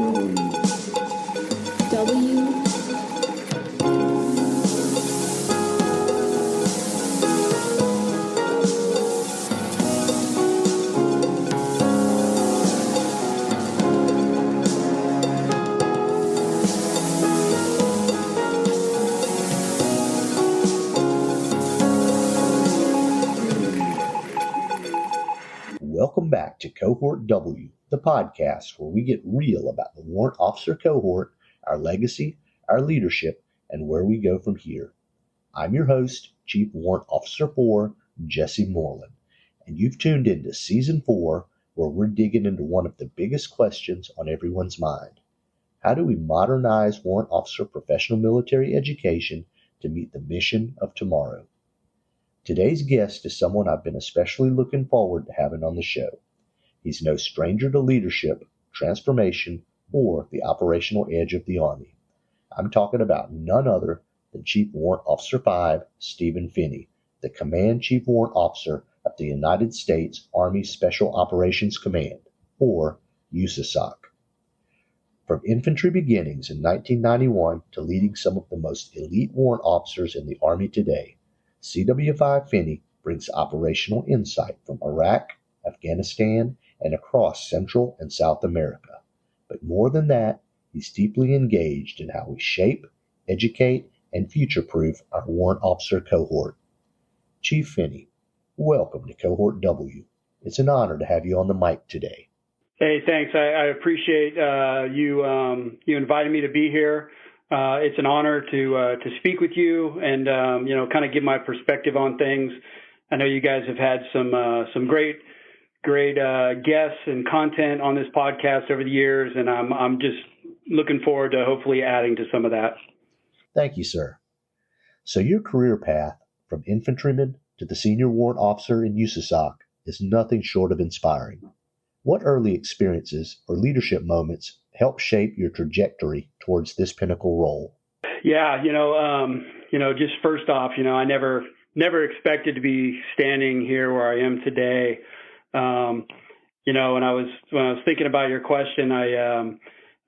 W. Welcome back to Cohort W, the podcast where we get real about the Warrant Officer cohort, our legacy, our leadership, and where we go from here. I'm your host, Chief Warrant Officer 4, Jesse Moreland, and you've tuned into Season 4, where we're digging into one of the biggest questions on everyone's mind. How do we modernize Warrant Officer professional military education to meet the mission of tomorrow? Today's guest is someone I've been especially looking forward to having on the show. He's no stranger to leadership, transformation, or the operational edge of the Army. I'm talking about none other than Chief Warrant Officer 5, Steven Finney, the Command Chief Warrant Officer of the United States Army Special Operations Command, or USASOC. From infantry beginnings in 1991 to leading some of the most elite warrant officers in the Army today, CW5 Finney brings operational insight from Iraq, Afghanistan, and across Central and South America. But more than that, he's deeply engaged in how we shape, educate, and future-proof our warrant officer cohort. Chief Finney, welcome to Cohort W. It's an honor to have you on the mic today. Hey, thanks. I appreciate you inviting me to be here. It's an honor to speak with you and kind of give my perspective on things. I know you guys have had some great guests and content on this podcast over the years, and I'm just looking forward to hopefully adding to some of that. Thank you, sir. So your career path from infantryman to the senior warrant officer in USASOC is nothing short of inspiring. What early experiences or leadership moments help shape your trajectory towards this pinnacle role? Yeah, just first off, I never expected to be standing here where I am today. When I was thinking about your question, I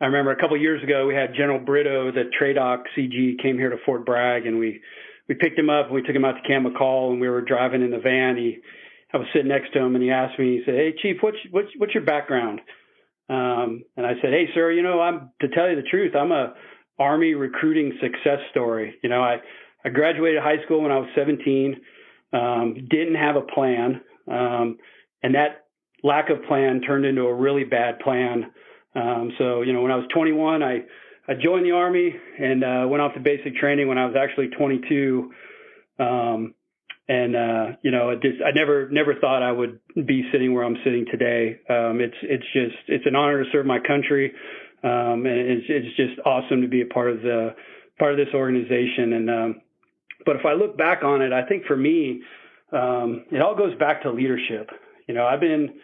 remember a couple of years ago we had General Brito, the TRADOC CG, came here to Fort Bragg, and we picked him up and we took him out to Camp McCall, and we were driving in the van. I was sitting next to him, and he asked me, he said, "Hey, Chief, what's your background?" And I said, "Hey, sir, to tell you the truth, I'm a Army recruiting success story. I graduated high school when I was 17, didn't have a plan, and that lack of plan turned into a really bad plan. So when I was 21, I joined the Army and went off to basic training when I was actually 22. I never thought I would be sitting where I'm sitting today. It's an honor to serve my country. And it's just awesome to be a part of this organization. And, but if I look back on it, I think for me, it all goes back to leadership. I've been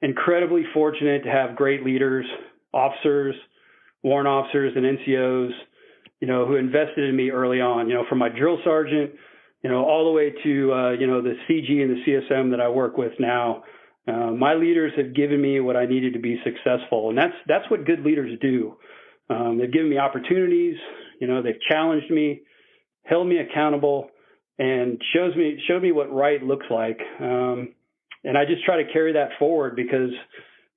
incredibly fortunate to have great leaders, officers, warrant officers, and NCOs, who invested in me early on, from my drill sergeant, all the way to, the CG and the CSM that I work with now. My leaders have given me what I needed to be successful. And that's what good leaders do. They've given me opportunities, they've challenged me, held me accountable, and showed me what right looks like. And I just try to carry that forward because,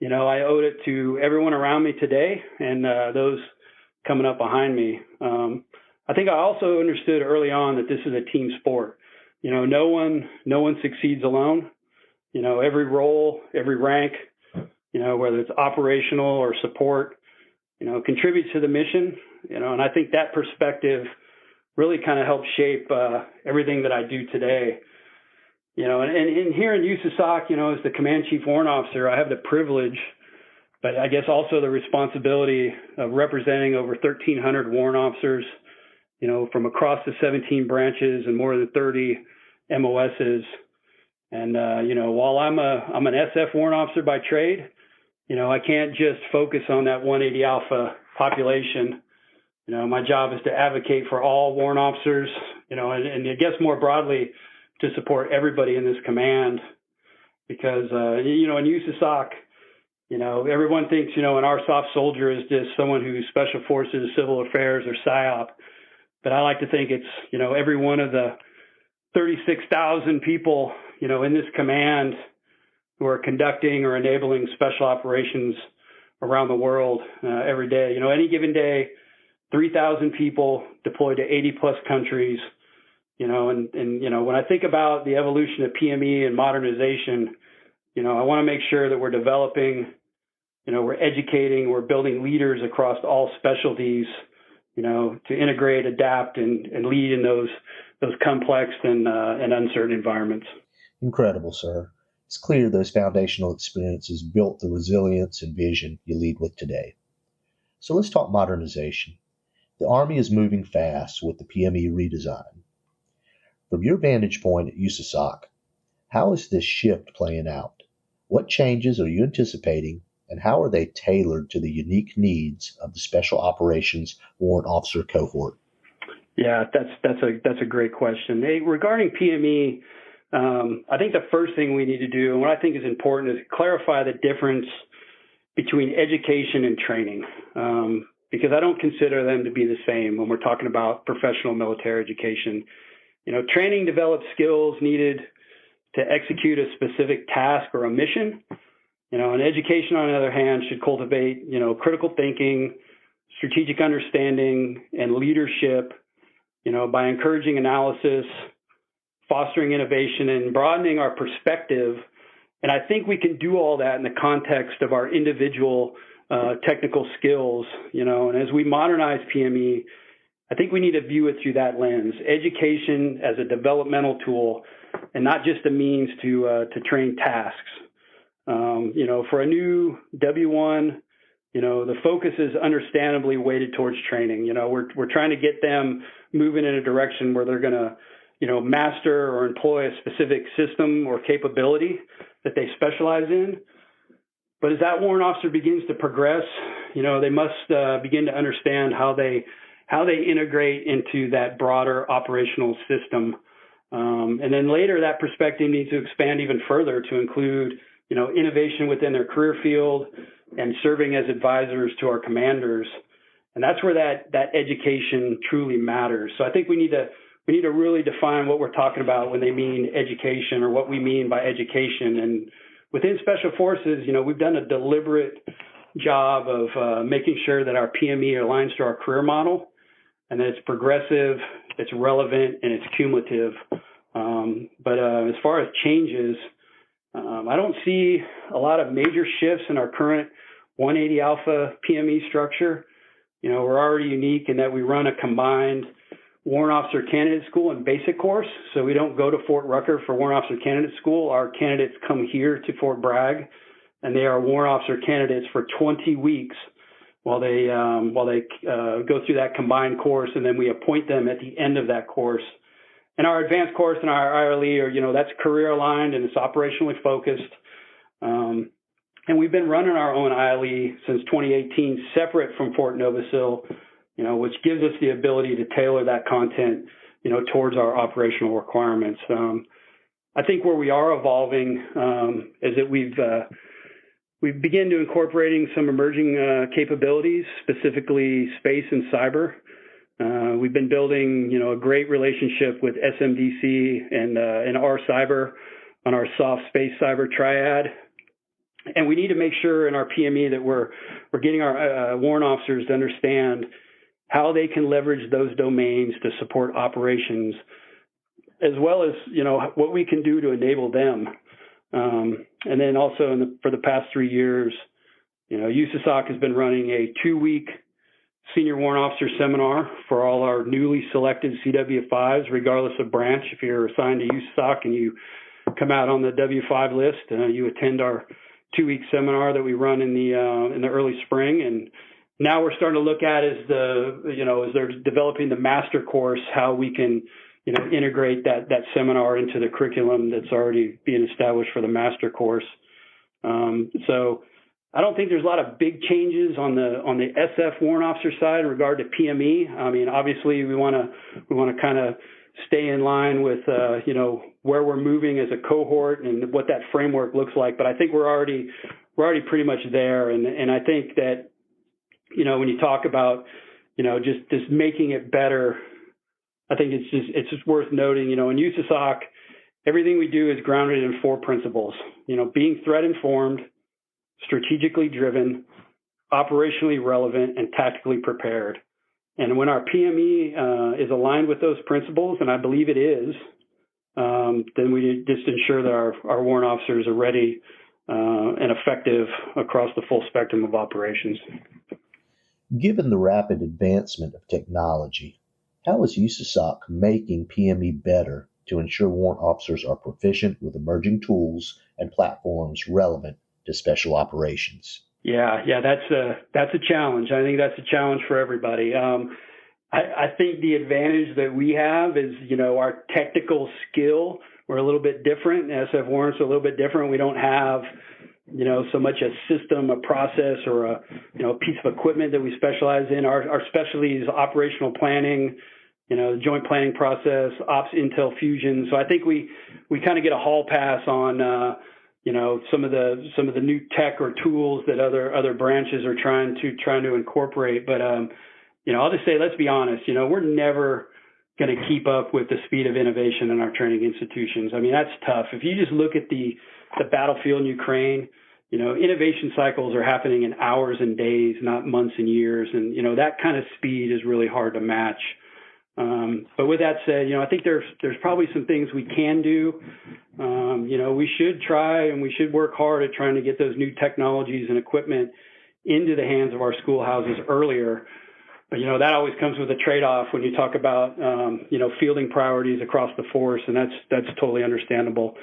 I owed it to everyone around me today and those coming up behind me. I think I also understood early on that this is a team sport. No one succeeds alone. Every role, every rank, whether it's operational or support, contributes to the mission. And I think that perspective really kind of helps shape everything that I do today. And here in USASOC, as the Command Chief Warrant Officer, I have the privilege, but I guess also the responsibility of representing over 1,300 warrant officers, from across the 17 branches and more than 30 MOSs. And, while I'm an SF warrant officer by trade, I can't just focus on that 180 Alpha population. My job is to advocate for all warrant officers, and I guess more broadly to support everybody in this command because, in USASOC, Everyone thinks, an RSOF soldier is just someone who's special forces, civil affairs, or PSYOP. But I like to think it's, every one of the 36,000 people, in this command who are conducting or enabling special operations around the world every day. Any given day, 3,000 people deployed to 80 plus countries. When I think about the evolution of PME and modernization, I want to make sure that we're developing, we're educating, we're building leaders across all specialties, to integrate, adapt, and lead in those complex and uncertain environments. Incredible, sir. It's clear those foundational experiences built the resilience and vision you lead with today. So let's talk modernization. The Army is moving fast with the PME redesign. From your vantage point at USASOC, how is this shift playing out? What changes are you anticipating, and how are they tailored to the unique needs of the Special Operations Warrant Officer cohort? Yeah, that's a great question. Hey, regarding PME, I think the first thing we need to do, and what I think is important, is clarify the difference between education and training, because I don't consider them to be the same when we're talking about professional military education. Training develops skills needed to execute a specific task or a mission. And education, on the other hand, should cultivate, critical thinking, strategic understanding, and leadership, by encouraging analysis, fostering innovation, and broadening our perspective. And I think we can do all that in the context of our individual technical skills, and as we modernize PME, I think we need to view it through that lens. Education as a developmental tool and not just a means to train tasks. For a new W1, the focus is understandably weighted towards training. We're trying to get them moving in a direction where they're going to, master or employ a specific system or capability that they specialize in. But as that warrant officer begins to progress, they must begin to understand how they integrate into that broader operational system. And then later, that perspective needs to expand even further to include, innovation within their career field and serving as advisors to our commanders. And that's where that education truly matters. So I think we need to really define what we're talking about when they mean education, or what we mean by education. And within Special Forces, we've done a deliberate job of making sure that our PME aligns to our career model, and that it's progressive, it's relevant, and it's cumulative. But as far as changes, I don't see a lot of major shifts in our current 180 Alpha PME structure. We're already unique in that we run a combined Warrant Officer Candidate School and basic course. So we don't go to Fort Rucker for Warrant Officer Candidate School. Our candidates come here to Fort Bragg, and they are Warrant Officer candidates for 20 weeks while they go through that combined course, and then we appoint them at the end of that course. And our advanced course and our IRLE are, that's career aligned and it's operationally focused. And we've been running our own ILE since 2018, separate from Fort Novasil, which gives us the ability to tailor that content, towards our operational requirements. I think where we are evolving is that we've begun to incorporating some emerging capabilities, specifically space and cyber. We've been building, a great relationship with SMDC and our cyber on our soft space cyber triad. And we need to make sure in our PME that we're getting our warrant officers to understand how they can leverage those domains to support operations, as well as, what we can do to enable them. And then also for the past 3 years, USASOC has been running a 2-week senior warrant officer seminar for all our newly selected CW5s, regardless of branch. If you're assigned to USASOC and you come out on the W5 list, you attend our 2-week seminar that we run in the early spring. And now we're starting to look at as they're developing the master course, how we can, integrate that seminar into the curriculum that's already being established for the master course. So I don't think there's a lot of big changes on the SF warrant officer side in regard to PME. I mean, obviously we want to kind of stay in line with where we're moving as a cohort and what that framework looks like. But I think we're already pretty much there. And I think that, when you talk about, just making it better, I think it's just worth noting, in USASOC, everything we do is grounded in 4 principles, being threat informed, strategically driven, operationally relevant, and tactically prepared. And when our PME is aligned with those principles, and I believe it is, then we just ensure that our warrant officers are ready and effective across the full spectrum of operations. Given the rapid advancement of technology, how is USASOC making PME better to ensure warrant officers are proficient with emerging tools and platforms relevant to special operations? Yeah, that's a challenge. I think that's a challenge for everybody. I think the advantage that we have is, our technical skill. We're a little bit different. SF warrants are a little bit different. We don't have, so much a system, a process, or a piece of equipment that we specialize in. Our specialty is operational planning, joint planning process, ops intel fusion. So I think we kind of get a hall pass on some of the new tech or tools that other branches are trying to incorporate. But I'll just say, let's be honest. We're never going to keep up with the speed of innovation in our training institutions. I mean, that's tough. If you just look at the battlefield in Ukraine, innovation cycles are happening in hours and days, not months and years. And, that kind of speed is really hard to match. But with that said, I think there's probably some things we can do. We should try and we should work hard at trying to get those new technologies and equipment into the hands of our schoolhouses earlier. But, that always comes with a trade-off when you talk about, fielding priorities across the force, and that's totally understandable.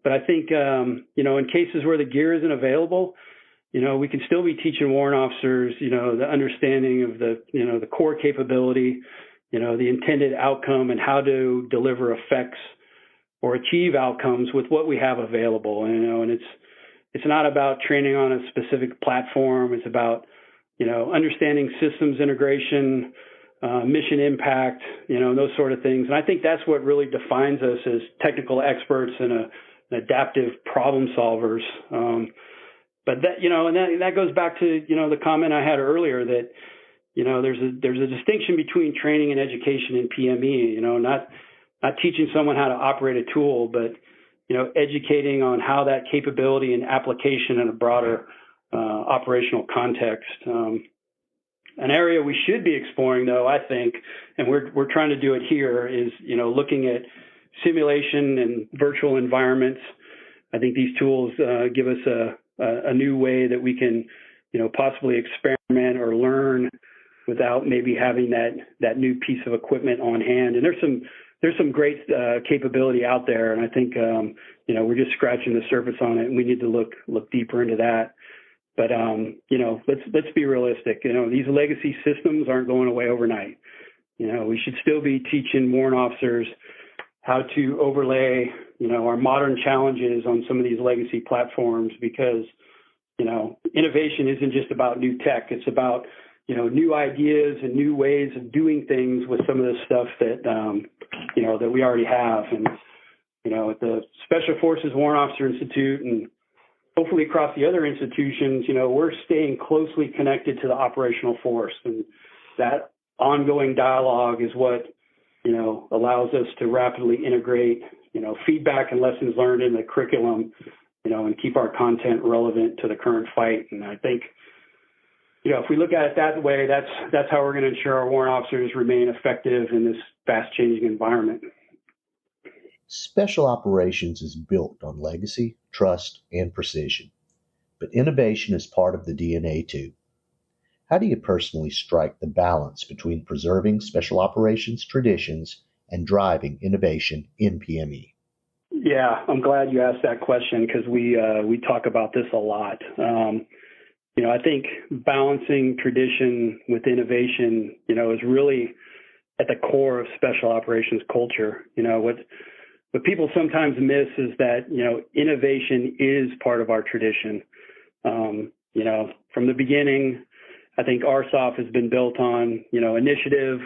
But I think, in cases where the gear isn't available, we can still be teaching warrant officers, the understanding of the core capability, the intended outcome and how to deliver effects or achieve outcomes with what we have available. And it's not about training on a specific platform. It's about, understanding systems integration, mission impact, those sort of things. And I think that's what really defines us as technical experts and adaptive problem solvers. But that, and that goes back to, the comment I had earlier that, there's a distinction between training and education in PME, not teaching someone how to operate a tool, but, educating on how that capability and application in a broader operational context. An area we should be exploring, though, I think, and we're trying to do it here, is, looking at simulation and virtual environments. I think these tools give us a new way that we can, possibly experiment or learn without maybe having that new piece of equipment on hand. And there's some great capability out there, and I think we're just scratching the surface on it, and we need to look deeper into that. But let's be realistic. These legacy systems aren't going away overnight. We should still be teaching warrant officers how to overlay our modern challenges on some of these legacy platforms, because innovation isn't just about new tech. It's about new ideas and new ways of doing things with some of the stuff that, that we already have. And, at the Special Forces Warrant Officer Institute and hopefully across the other institutions, we're staying closely connected to the operational force. And that ongoing dialogue is what, allows us to rapidly integrate, feedback and lessons learned in the curriculum, and keep our content relevant to the current fight. And I think, if we look at it that way, that's how we're going to ensure our warrant officers remain effective in this fast-changing environment. Special operations is built on legacy, trust, and precision, but innovation is part of the DNA too. How do you personally strike the balance between preserving special operations traditions and driving innovation in PME? Yeah, I'm glad you asked that question, because we talk about this a lot. I think balancing tradition with innovation, is really at the core of special operations culture. What people sometimes miss is that, innovation is part of our tradition. From the beginning, I think RSOF has been built on, initiative,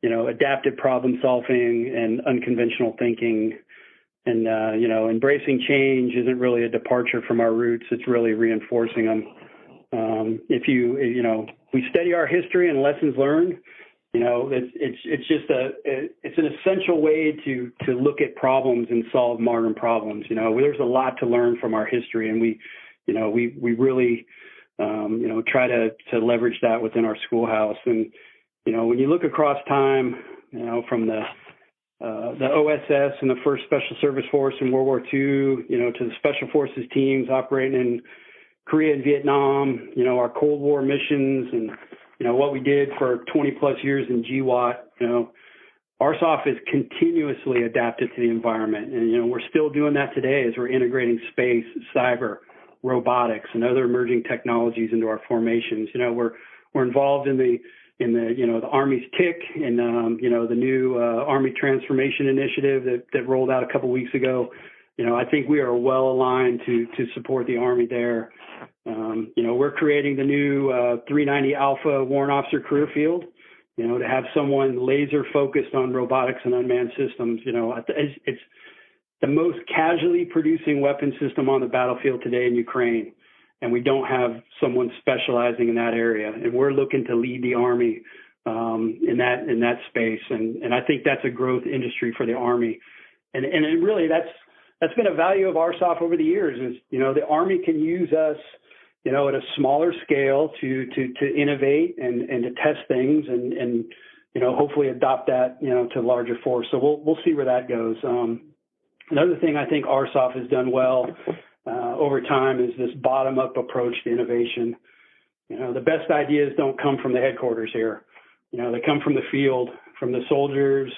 adaptive problem solving and unconventional thinking. embracing change isn't really a departure from our roots. It's really reinforcing them. We study our history and lessons learned. It's an essential way to look at problems and solve modern problems. There's a lot to learn from our history, and we really, try to leverage that within our schoolhouse. And, when you look across time, from the OSS and the 1st Special Service Force in World War II, to the Special Forces teams operating in Korea and Vietnam, our Cold War missions, and, what we did for 20 plus years in GWAT, RSOF is continuously adapted to the environment. And, we're still doing that today as we're integrating space, cyber, robotics, and other emerging technologies into our formations. We're involved in the Army's TIC and, the new Army Transformation Initiative that rolled out a couple weeks ago. I think we are well aligned to support the Army there. We're creating the new 390 Alpha Warrant Officer career field, to have someone laser focused on robotics and unmanned systems. It's the most casually producing weapon system on the battlefield today in Ukraine. And we don't have someone specializing in that area. And we're looking to lead the Army in that space. And I think that's a growth industry for the Army. And it really, that's been a value of RSOF over the years is, the Army can use us, at a smaller scale to innovate and to test things and hopefully adopt that, to larger force. So we'll see where that goes. Another thing I think RSOF has done well over time is this bottom-up approach to innovation. The best ideas don't come from the headquarters here. They come from the field, from the soldiers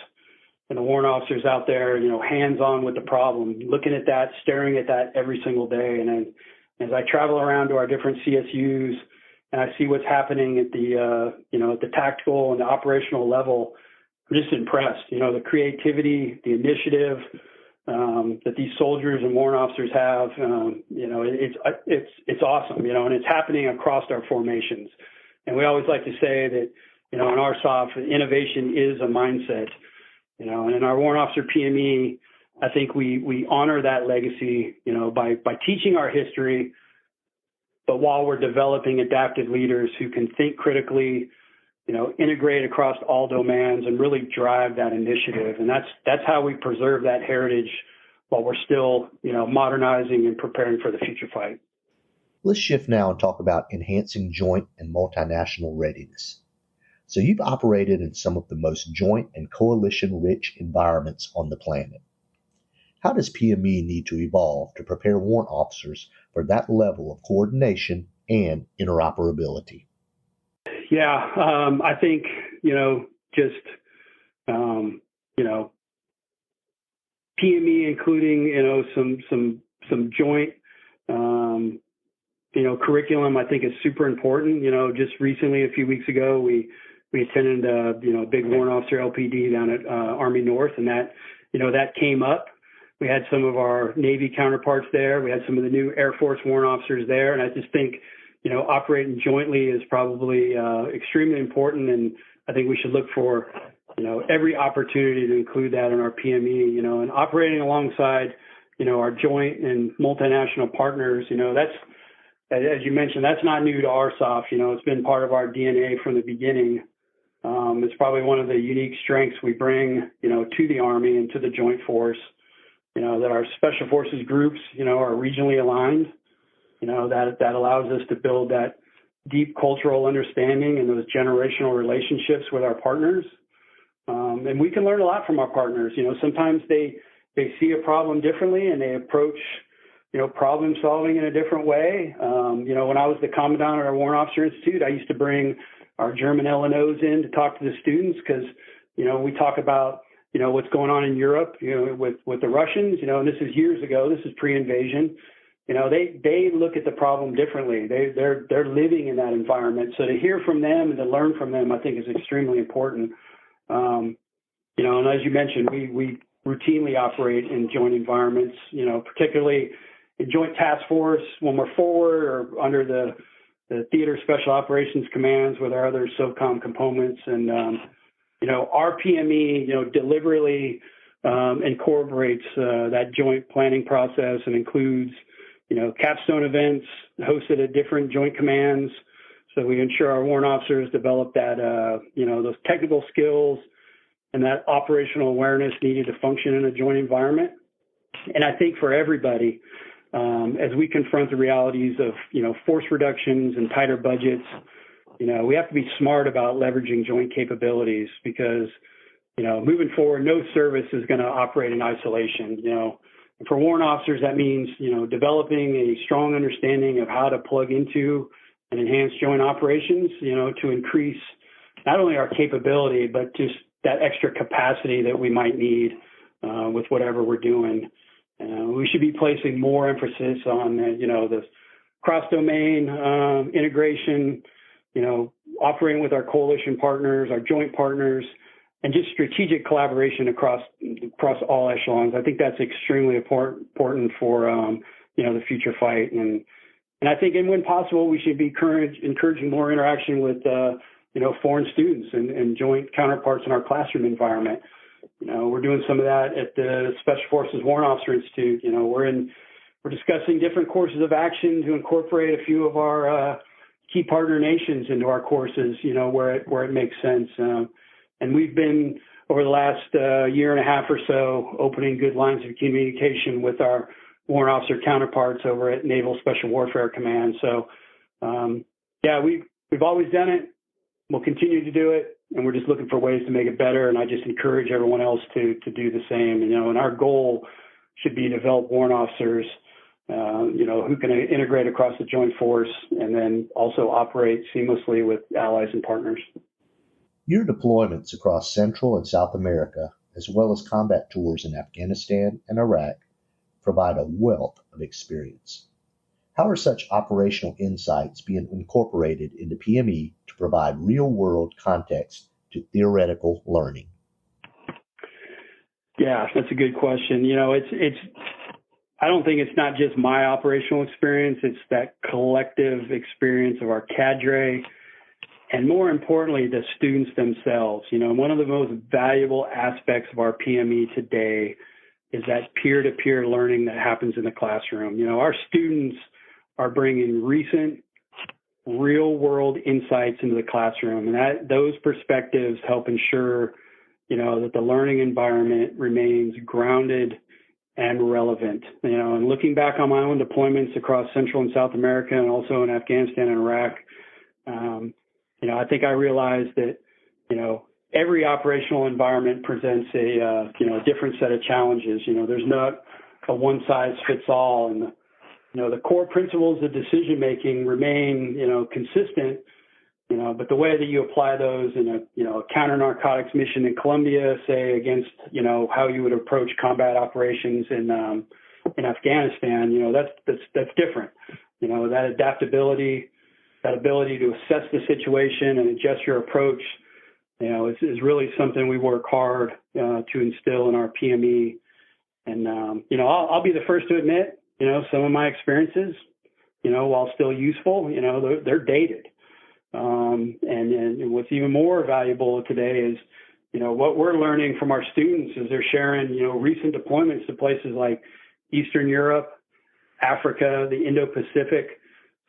and the warrant officers out there, hands-on with the problem, looking at that, staring at that every single day. And then as I travel around to our different CSUs and I see what's happening at the tactical and the operational level, I'm just impressed. The creativity, the initiative that these soldiers and warrant officers have, it's awesome, and it's happening across our formations. And we always like to say that, in RSOF, innovation is a mindset, and in our warrant officer PME, I think we honor that legacy, by teaching our history, but while we're developing adaptive leaders who can think critically, integrate across all domains and really drive that initiative. And that's how we preserve that heritage while we're still, modernizing and preparing for the future fight. Let's shift now and talk about enhancing joint and multinational readiness. So you've operated in some of the most joint and coalition-rich environments on the planet. How does PME need to evolve to prepare warrant officers for that level of coordination and interoperability? Yeah, I think, PME, including, some joint, curriculum, I think is super important. Just recently, a few weeks ago, we attended a big warrant officer LPD down at Army North, and that came up. We had some of our Navy counterparts there. We had some of the new Air Force warrant officers there, and I just think, operating jointly is probably extremely important, and I think we should look for, every opportunity to include that in our PME, and operating alongside, our joint and multinational partners, that's, as you mentioned, that's not new to RSOF. It's been part of our DNA from the beginning. It's probably one of the unique strengths we bring, to the Army and to the Joint Force, that our Special Forces groups, are regionally aligned, that allows us to build that deep cultural understanding and those generational relationships with our partners. And we can learn a lot from our partners. Sometimes they see a problem differently and they approach, problem solving in a different way. When I was the commandant at our Warrant Officer Institute, I used to bring our German LNOs in to talk to the students because, we talk about, what's going on in Europe, with the Russians, and this is years ago, this is pre-invasion. They look at the problem differently. They're living in that environment. So to hear from them and to learn from them, I think is extremely important. And as you mentioned, we routinely operate in joint environments, particularly in joint task force when we're forward or under the Theater Special Operations Commands with our other SOCOM components. And, our PME, deliberately incorporates that joint planning process and includes, capstone events hosted at different joint commands. So we ensure our warrant officers develop that, those technical skills and that operational awareness needed to function in a joint environment. And I think for everybody, as we confront the realities of, force reductions and tighter budgets, we have to be smart about leveraging joint capabilities because, moving forward, no service is going to operate in isolation. And for warrant officers, that means, developing a strong understanding of how to plug into and enhance joint operations, to increase not only our capability, but just that extra capacity that we might need with whatever we're doing. We should be placing more emphasis on, the cross-domain integration, operating with our coalition partners, our joint partners, and just strategic collaboration across all echelons. I think that's extremely important for, the future fight. And I think, and when possible, we should be encouraging more interaction with, foreign students and joint counterparts in our classroom environment. We're doing some of that at the Special Forces Warrant Officer Institute. We're discussing different courses of action to incorporate a few of our key partner nations into our courses, where it makes sense. And we've been, over the last year and a half or so, opening good lines of communication with our warrant officer counterparts over at Naval Special Warfare Command. So, we've always done it. We'll continue to do it, and we're just looking for ways to make it better. And I just encourage everyone else to do the same. And our goal should be to develop warrant officers, who can integrate across the joint force and then also operate seamlessly with allies and partners. Your deployments across Central and South America, as well as combat tours in Afghanistan and Iraq, provide a wealth of experience. How are such operational insights being incorporated into PME to provide real-world context to theoretical learning? Yeah, that's a good question. I don't think it's not just my operational experience, it's that collective experience of our cadre, and more importantly, the students themselves. One of the most valuable aspects of our PME today is that peer-to-peer learning that happens in the classroom. Our students are bringing recent real-world insights into the classroom, and those perspectives help ensure, that the learning environment remains grounded and relevant. And looking back on my own deployments across Central and South America and also in Afghanistan and Iraq, I think I realized that, every operational environment presents a different set of challenges. There's not a one-size-fits-all, and the core principles of decision-making remain, consistent, but the way that you apply those in a counter-narcotics mission in Colombia, say, against, how you would approach combat operations in Afghanistan, that's different. That adaptability, that ability to assess the situation and adjust your approach, is really something we work hard to instill in our PME. And, I'll be the first to admit, some of my experiences, while still useful, they're dated. And what's even more valuable today is, what we're learning from our students is they're sharing, recent deployments to places like Eastern Europe, Africa, the Indo-Pacific,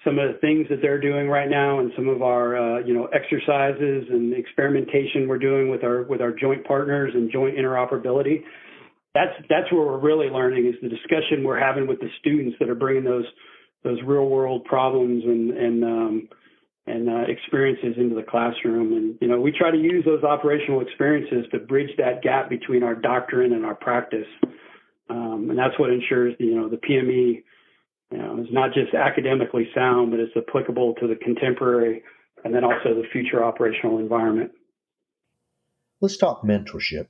some of the things that they're doing right now, and some of our, exercises and experimentation we're doing with our joint partners and joint interoperability. That's where we're really learning, is the discussion we're having with the students that are bringing those real world problems and experiences into the classroom. And, we try to use those operational experiences to bridge that gap between our doctrine and our practice. And that's what ensures, the PME, is not just academically sound, but it's applicable to the contemporary and then also the future operational environment. Let's talk mentorship.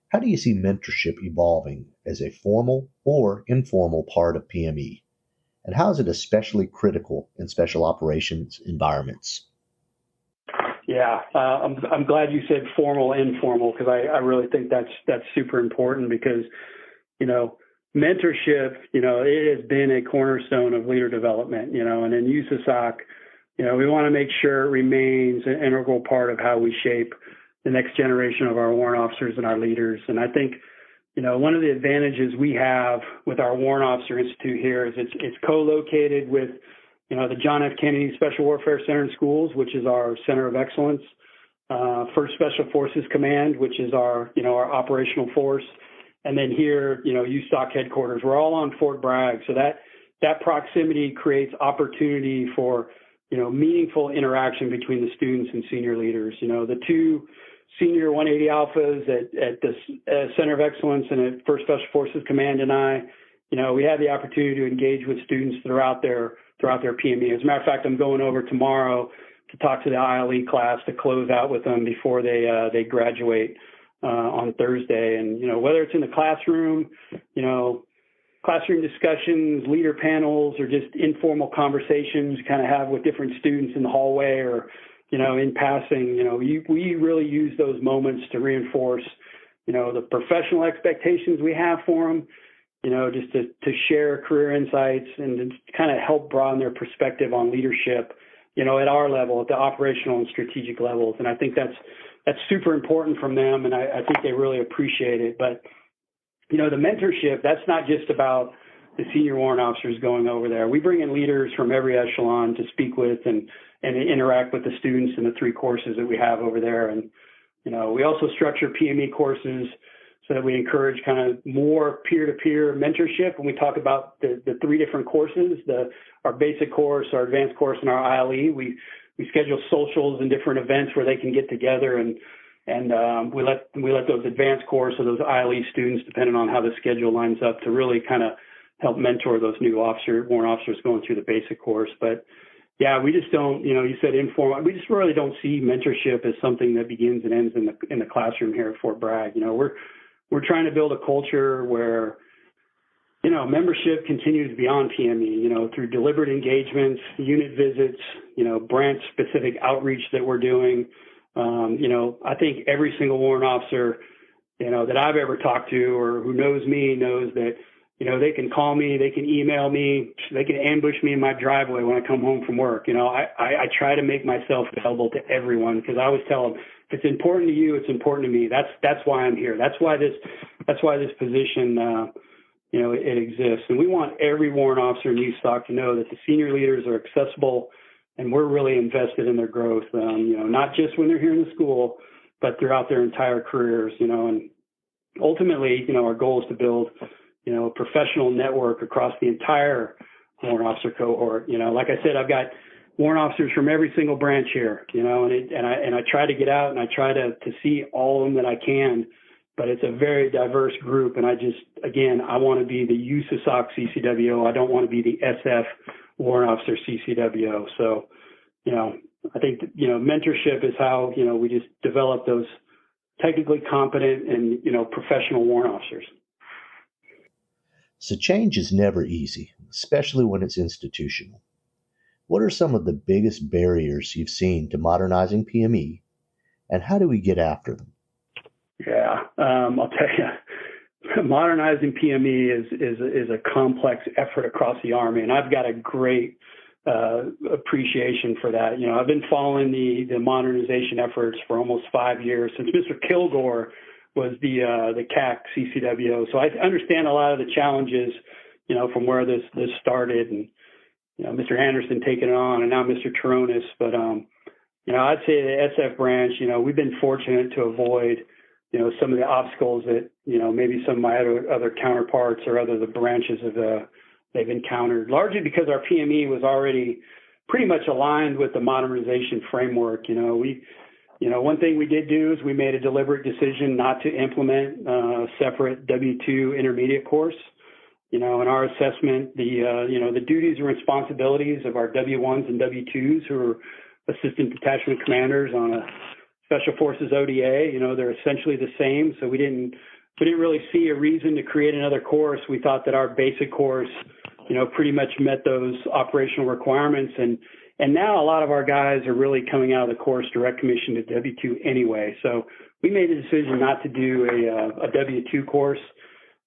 How do you see mentorship evolving as a formal or informal part of PME? And how is it especially critical in special operations environments? Yeah, I'm glad you said formal, informal, because I really think that's super important because, mentorship, it has been a cornerstone of leader development, and in USASOC, we want to make sure it remains an integral part of how we shape the next generation of our warrant officers and our leaders. And I think one of the advantages we have with our Warrant Officer Institute here is it's co-located with, the John F. Kennedy Special Warfare Center and Schools, which is our center of excellence, First Special Forces Command, which is our operational force, and then here, USASOC headquarters. We're all on Fort Bragg, so that proximity creates opportunity for, meaningful interaction between the students and senior leaders. The two senior 180 alphas at the Center of Excellence and at First Special Forces Command and I, we have the opportunity to engage with students throughout their PME. As a matter of fact, I'm going over tomorrow to talk to the ILE class to close out with them before they graduate on Thursday. And, whether it's in the classroom, classroom discussions, leader panels, or just informal conversations you kind of have with different students in the hallway or, in passing, we really use those moments to reinforce, the professional expectations we have for them, just to share career insights and to kind of help broaden their perspective on leadership, at our level, at the operational and strategic levels. And I think that's super important from them, and I think they really appreciate it. But the mentorship, that's not just about the senior warrant officers going over there. We bring in leaders from every echelon to speak with and interact with the students in the 3 courses that we have over there. And, we also structure PME courses so that we encourage kind of more peer-to-peer mentorship. When we talk about the 3 different courses, our basic course, our advanced course, and our ILE, we schedule socials and different events where they can get together and we let those advanced course or those ILE students, depending on how the schedule lines up, to really kind of help mentor those new warrant officers going through the basic course. But yeah, we just don't, you said informal. We just really don't see mentorship as something that begins and ends in the classroom here at Fort Bragg. We're trying to build a culture where, membership continues beyond PME, through deliberate engagements, unit visits, branch-specific outreach that we're doing. I think every single warrant officer, that I've ever talked to or who knows me knows that, they can call me, they can email me, they can ambush me in my driveway when I come home from work. I try to make myself available to everyone because I always tell them, if it's important to you, it's important to me. That's why I'm here. That's why this position, it exists. And we want every warrant officer in USASOC to know that the senior leaders are accessible and we're really invested in their growth, not just when they're here in the school, but throughout their entire careers, and ultimately, our goal is to build, a professional network across the entire warrant officer cohort. Like I said, I've got warrant officers from every single branch here, and I try to get out and I try to see all of them that I can, but it's a very diverse group. And I want to be the USASOC CCWO. I don't want to be the SF warrant officer CCWO. So, I think, mentorship is how, we just develop those technically competent and, professional warrant officers. So change is never easy, especially when it's institutional. What are some of the biggest barriers you've seen to modernizing PME, and how do we get after them? Yeah, I'll tell you, modernizing PME is a complex effort across the Army, and I've got a great appreciation for that. I've been following the modernization efforts for almost 5 years, since Mr. Kilgore was the CAC CCWO. So I understand a lot of the challenges, from where this started, and Mr. Anderson taking it on, and now Mr. Taronis. But I'd say the SF branch, we've been fortunate to avoid, some of the obstacles that maybe some of my other counterparts or the branches they've encountered, largely because our PME was already pretty much aligned with the modernization framework. One thing we did do is we made a deliberate decision not to implement a separate W-2 intermediate course. In our assessment, the duties and responsibilities of our W-1s and W-2s who are assistant detachment commanders on a Special Forces ODA, they're essentially the same. So we didn't really see a reason to create another course. We thought that our basic course, pretty much met those operational requirements. And now a lot of our guys are really coming out of the course direct commission to W-2 anyway. So we made the decision not to do a W-2 course.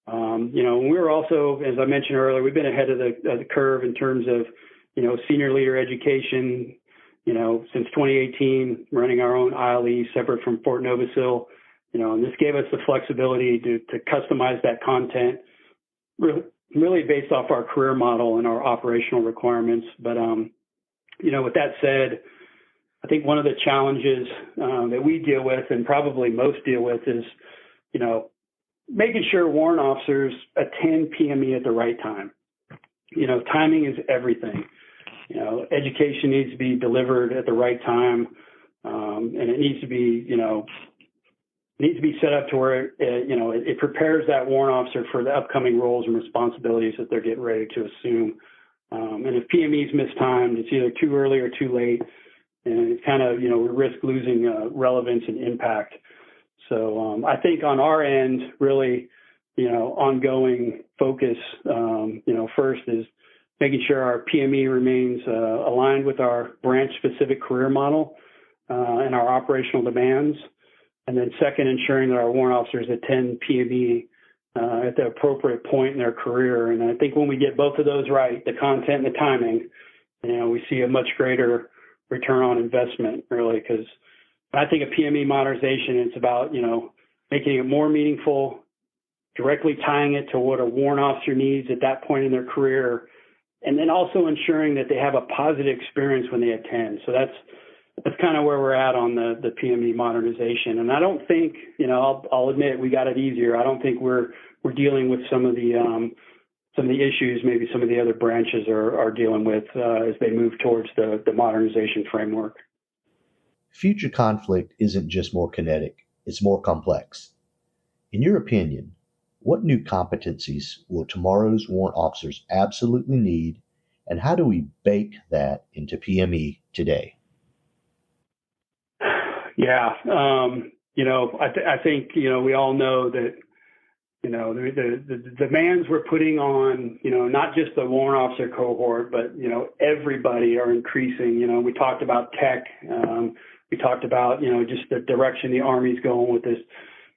We were also, as I mentioned earlier, we've been ahead of the curve in terms of, senior leader education, since 2018, running our own ILE separate from Fort Novasil. and this gave us the flexibility to customize that content really based off our career model and our operational requirements. But, with that said, I think one of the challenges that we deal with, and probably most deal with, is, making sure warrant officers attend PME at the right time. Timing is everything. Education needs to be delivered at the right time, and it needs to be, set up to where, it prepares that warrant officer for the upcoming roles and responsibilities that they're getting ready to assume. And if PME is mistimed, it's either too early or too late, and it's kind of, we risk losing relevance and impact. So I think on our end, really, ongoing focus, first is making sure our PME remains aligned with our branch-specific career model and our operational demands. And then second, ensuring that our warrant officers attend PME at the appropriate point in their career. And I think when we get both of those right, the content and the timing, we see a much greater return on investment, really, because I think of PME modernization, it's about, making it more meaningful, directly tying it to what a warrant officer needs at that point in their career, and then also ensuring that they have a positive experience when they attend. So that's kind of where we're at on the PME modernization. And I don't think, I'll admit we got it easier. I don't think we're dealing with some of the issues maybe some of the other branches are dealing with as they move towards the modernization framework. Future conflict isn't just more kinetic, it's more complex. In your opinion, what new competencies will tomorrow's warrant officers absolutely need, and how do we bake that into PME today? Yeah, I think, we all know that, the demands we're putting on, not just the warrant officer cohort, but, everybody are increasing. We talked about tech. We talked about, just the direction the Army's going with this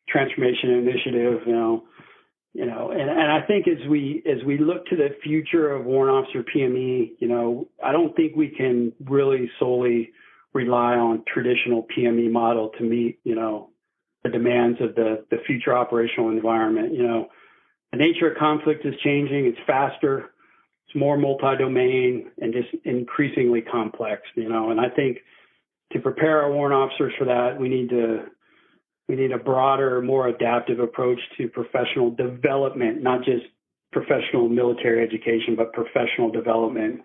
transformation initiative, and I think as we look to the future of warrant officer PME, I don't think we can really solely rely on traditional PME model to meet, the demands of the future operational environment. The nature of conflict is changing. It's faster. It's more multi-domain and just increasingly complex, and I think to prepare our warrant officers for that, we need a broader, more adaptive approach to professional development, not just professional military education, but professional development.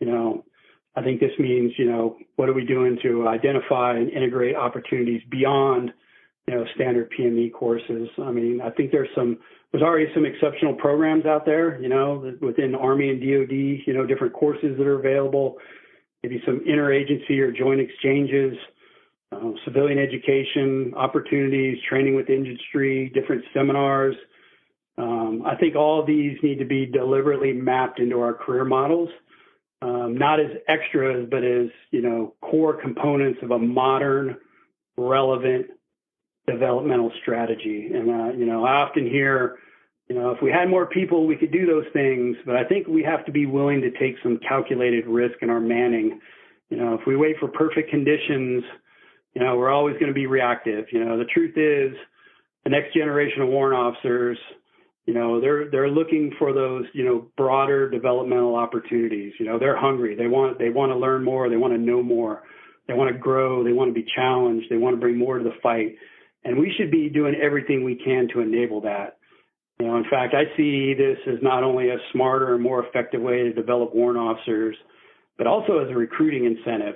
I think this means, what are we doing to identify and integrate opportunities beyond, standard PME courses? I mean, I think there's already some exceptional programs out there, within Army and DoD, different courses that are available, maybe some interagency or joint exchanges, civilian education opportunities, training with industry, different seminars. I think all of these need to be deliberately mapped into our career models, not as extras, but as, core components of a modern, relevant developmental strategy. And, I often hear, if we had more people, we could do those things, but I think we have to be willing to take some calculated risk in our manning. If we wait for perfect conditions, we're always going to be reactive. The truth is the next generation of warrant officers, they're looking for those, broader developmental opportunities. They're hungry. They want to learn more. They want to know more. They want to grow. They want to be challenged. They want to bring more to the fight. And we should be doing everything we can to enable that. In fact, I see this as not only a smarter and more effective way to develop warrant officers, but also as a recruiting incentive.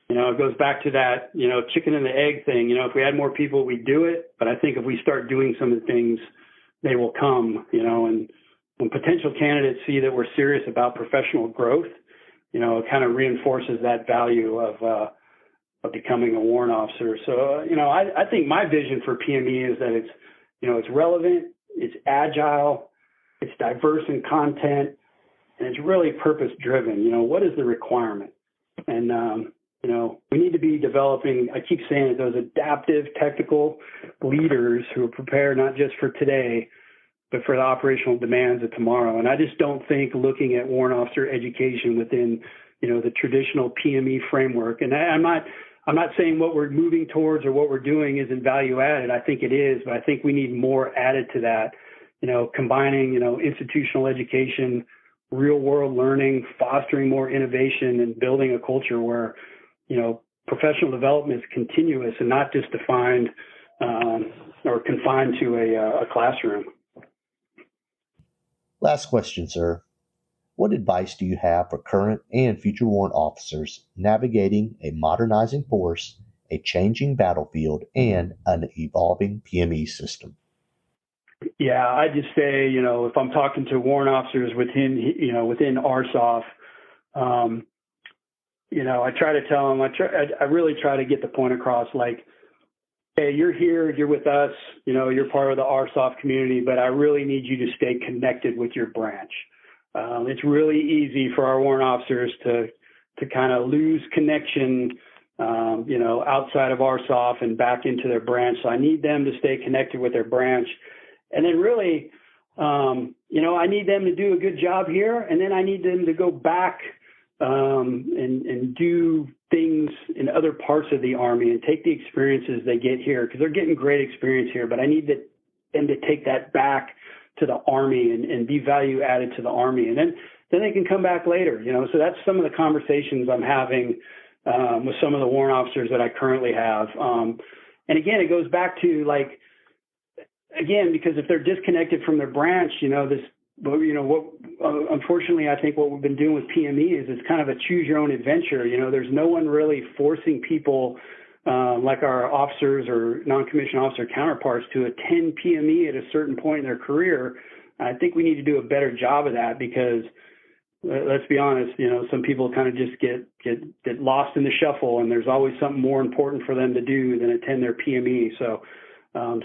It goes back to that, chicken and the egg thing. If we had more people, we'd do it. But I think if we start doing some of the things, they will come, and when potential candidates see that we're serious about professional growth, it kind of reinforces that value of becoming a warrant officer. So, I think my vision for PME is that it's relevant, it's agile, it's diverse in content, and it's really purpose driven. What is the requirement? And, we need to be developing, I keep saying it, those adaptive technical leaders who are prepared not just for today, but for the operational demands of tomorrow. And I just don't think looking at warrant officer education within, the traditional PME framework, and I'm I'm not saying what we're moving towards or what we're doing isn't value added. I think it is, but I think we need more added to that, combining, institutional education, real world learning, fostering more innovation, and building a culture where, professional development is continuous and not just defined or confined to a classroom. Last question, sir. What advice do you have for current and future warrant officers navigating a modernizing force, a changing battlefield, and an evolving PME system? Yeah, I just say, if I'm talking to warrant officers within RSOF, I try to tell them, I really try to get the point across, like, hey, you're here, you're with us, you're part of the RSOF community, but I really need you to stay connected with your branch. It's really easy for our warrant officers to kind of lose connection, outside of RSOF and back into their branch. So I need them to stay connected with their branch. And then really, I need them to do a good job here. And then I need them to go back and do things in other parts of the Army and take the experiences they get here, because they're getting great experience here. But I need them to take that back to the Army and be value added to the Army. And then they can come back later, So that's some of the conversations I'm having with some of the warrant officers that I currently have. And again, it goes back to because if they're disconnected from their branch, unfortunately, I think what we've been doing with PME is it's kind of a choose your own adventure. There's no one really forcing people like our officers or non-commissioned officer counterparts to attend PME at a certain point in their career. I think we need to do a better job of that, because let's be honest, some people kind of just get lost in the shuffle, and there's always something more important for them to do than attend their PME. So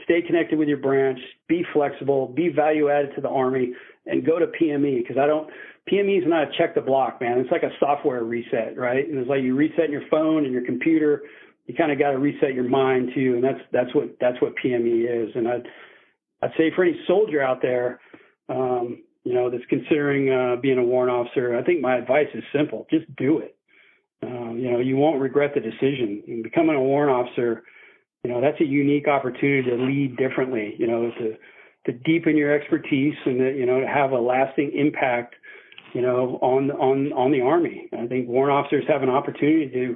stay connected with your branch, be flexible, be value added to the Army, and go to PME, because PME is not a check the block, man. It's like a software reset, right? And it's like you reset your phone and your computer. You kind of got to reset your mind too, and that's what PME is. And I'd say for any soldier out there, that's considering being a warrant officer, I think my advice is simple: just do it. You won't regret the decision. And becoming a warrant officer, that's a unique opportunity to lead differently. To deepen your expertise and to have a lasting impact, on the Army. I think warrant officers have an opportunity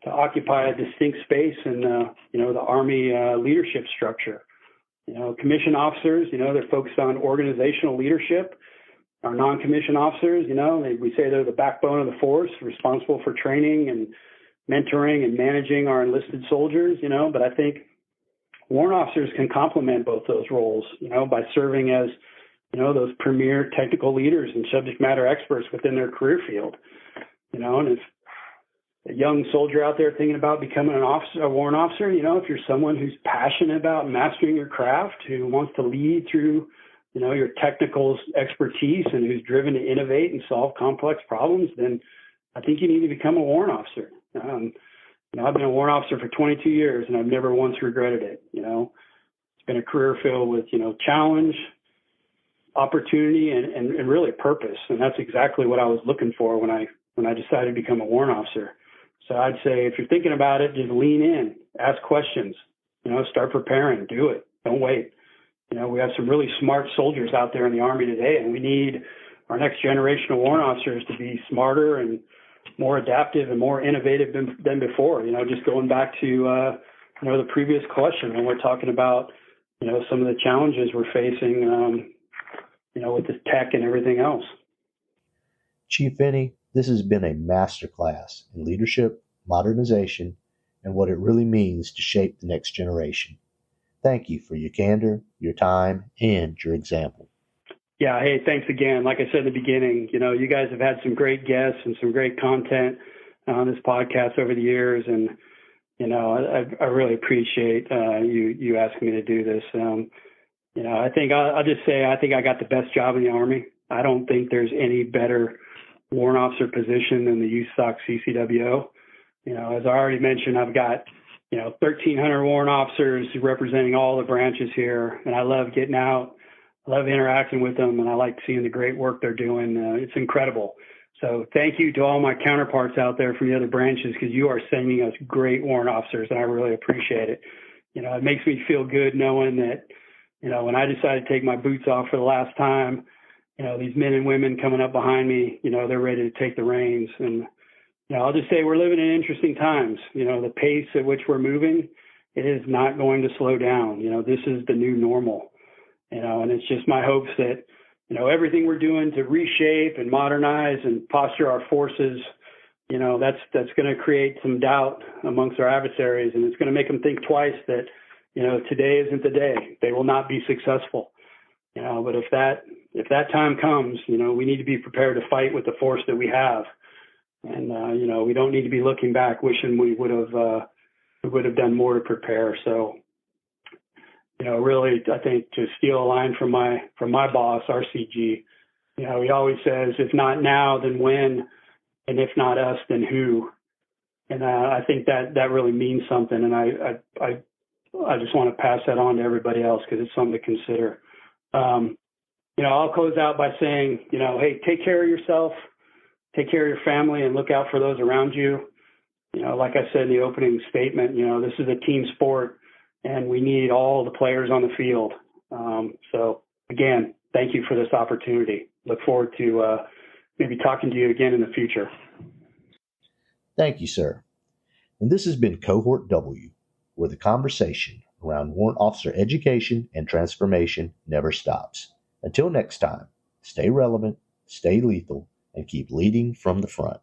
to occupy a distinct space in, the Army leadership structure. Commissioned officers, they're focused on organizational leadership. Our non-commissioned officers, we say they're the backbone of the force, responsible for training and mentoring and managing our enlisted soldiers, but I think warrant officers can complement both those roles, by serving as, those premier technical leaders and subject matter experts within their career field, and if a young soldier out there thinking about becoming a warrant officer, if you're someone who's passionate about mastering your craft, who wants to lead through, your technical expertise, and who's driven to innovate and solve complex problems, then I think you need to become a warrant officer. I've been a warrant officer for 22 years, and I've never once regretted it. It's been a career filled with, challenge, opportunity, and really purpose. And that's exactly what I was looking for when I decided to become a warrant officer. So I'd say, if you're thinking about it, just lean in, ask questions, start preparing, do it. Don't wait. We have some really smart soldiers out there in the Army today, and we need our next generation of warrant officers to be smarter and more adaptive and more innovative than before. Just going back to, the previous question, when we're talking about, some of the challenges we're facing, with the tech and everything else. Chief Finney, this has been a masterclass in leadership, modernization, and what it really means to shape the next generation. Thank you for your candor, your time, and your example. Yeah, hey, thanks again. Like I said in the beginning, you guys have had some great guests and some great content on this podcast over the years, and I really appreciate you asking me to do this. I think I'll just say I think I got the best job in the Army. I don't think there's any better warrant officer position than the USASOC CCWO. As I already mentioned, I've got 1,300 warrant officers representing all the branches here, and I love getting out. I love interacting with them, and I like seeing the great work they're doing. It's incredible. So thank you to all my counterparts out there from the other branches, because you are sending us great warrant officers, and I really appreciate it. It makes me feel good knowing that, when I decided to take my boots off for the last time, these men and women coming up behind me, they're ready to take the reins. And, I'll just say we're living in interesting times. The pace at which we're moving, it is not going to slow down. This is the new normal, and it's just my hopes that, everything we're doing to reshape and modernize and posture our forces, that's going to create some doubt amongst our adversaries, and it's going to make them think twice that, today isn't the day. They will not be successful. But if that time comes, we need to be prepared to fight with the force that we have. And, we don't need to be looking back, wishing we would have done more to prepare. So, really, I think, to steal a line from my boss, RCG, he always says, if not now, then when? And if not us, then who? And I think that really means something. And I just want to pass that on to everybody else, because it's something to consider. I'll close out by saying, hey, take care of yourself, take care of your family, and look out for those around you. Like I said in the opening statement, this is a team sport, and we need all the players on the field. So again, thank you for this opportunity. Look forward to maybe talking to you again in the future. Thank you, sir. And this has been Cohort W, where the conversation around warrant officer education and transformation never stops. Until next time, stay relevant, stay lethal, and keep leading from the front.